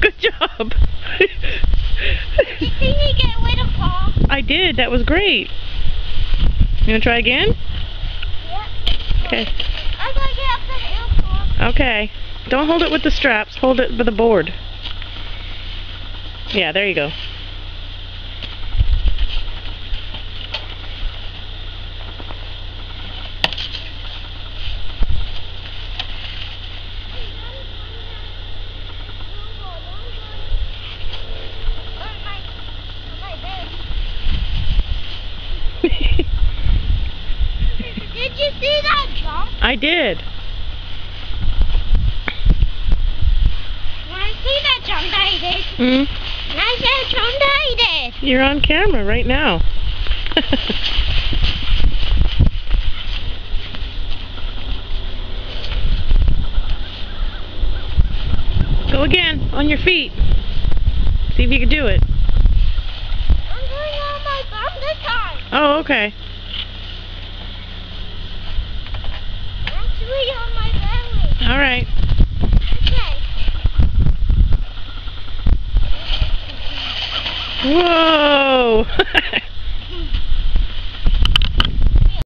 Good job. Did you get away to fall? I did. That was great. You gonna try again? Yeah. Okay. I'm gonna get up the hill for. Okay. Don't hold it with the straps. Hold it with the board. Yeah, there you go. Did you see that jump? I did. I see that jump that he did. Mm. I said jump that he did. You're on camera right now. Go again, on your feet. See if you can do it. I'm doing it on my bum this time. Oh, okay. I'm doing it on my belly. All right. Okay. Whoa!